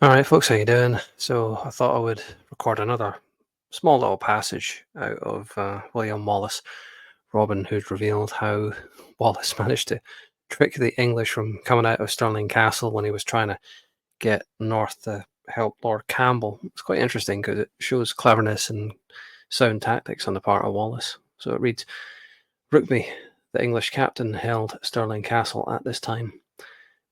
All right, folks, how you doing? So I thought I would record another small little passage out of William Wallace. Robin Hood revealed how Wallace managed to trick the English from coming out of Stirling Castle when he was trying to get north to help Lord Campbell. It's quite interesting because it shows cleverness and sound tactics on the part of Wallace. So it reads, Rugby, the English captain, held Stirling Castle at this time.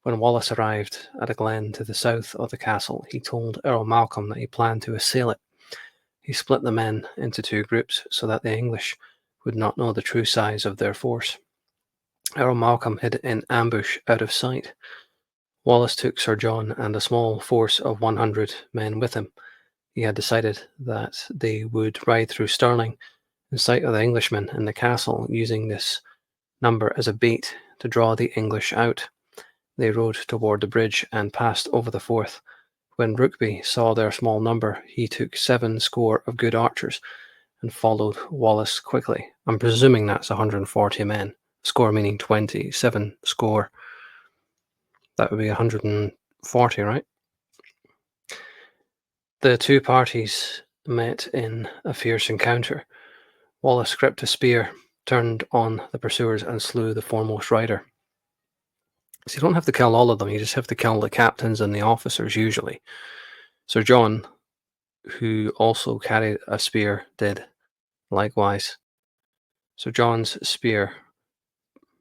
When Wallace arrived at a glen to the south of the castle, he told Earl Malcolm that he planned to assail it. He split the men into two groups so that the English would not know the true size of their force. Earl Malcolm hid in ambush out of sight. Wallace took Sir John and a small force of 100 men with him. He had decided that they would ride through Stirling in sight of the Englishmen in the castle, using this number as a bait to draw the English out. They rode toward the bridge and passed over the Forth. When Rugby saw their small number, he took 7 score of good archers and followed Wallace quickly. I'm presuming that's 140 men. Score meaning 20, 7 score. That would be 140, right? The two parties met in a fierce encounter. Wallace gripped a spear, turned on the pursuers, and slew the foremost rider. So you don't have to kill all of them, you just have to kill the captains and the officers usually. Sir John, who also carried a spear, did likewise. Sir John's spear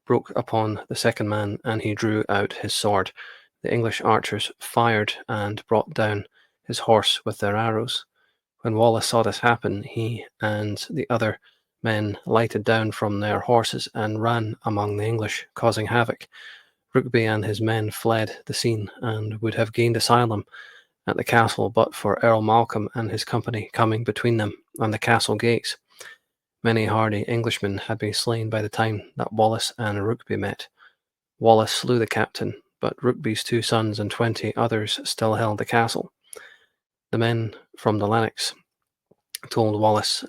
broke upon the second man, and he drew out his sword. The English archers fired and brought down his horse with their arrows. When Wallace saw this happen, he and the other men lighted down from their horses and ran among the English, causing havoc. Rugby and his men fled the scene and would have gained asylum at the castle but for Earl Malcolm and his company coming between them and the castle gates. Many hardy Englishmen had been slain by the time that Wallace and Rugby met. Wallace slew the captain, but Rugby's 2 sons and 20 others still held the castle. The men from the Lennox told Wallace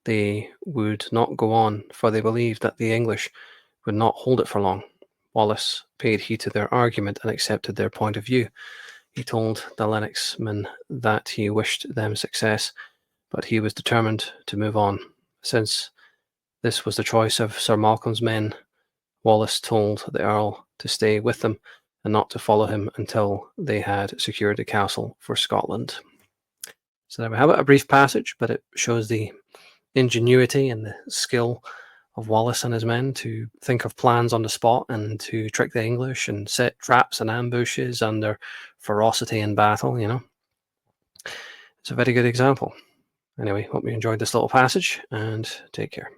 they would not go on, for they believed that the English would not hold it for long. Wallace paid heed to their argument and accepted their point of view. He told the Lennox men that he wished them success, but he was determined to move on. Since this was the choice of Sir Malcolm's men, Wallace told the Earl to stay with them and not to follow him until they had secured the castle for Scotland. So there we have it, a brief passage, but it shows the ingenuity and the skill of Wallace and his men to think of plans on the spot and to trick the English and set traps and ambushes and their ferocity in battle, It's a very good example. Anyway, hope you enjoyed this little passage and take care.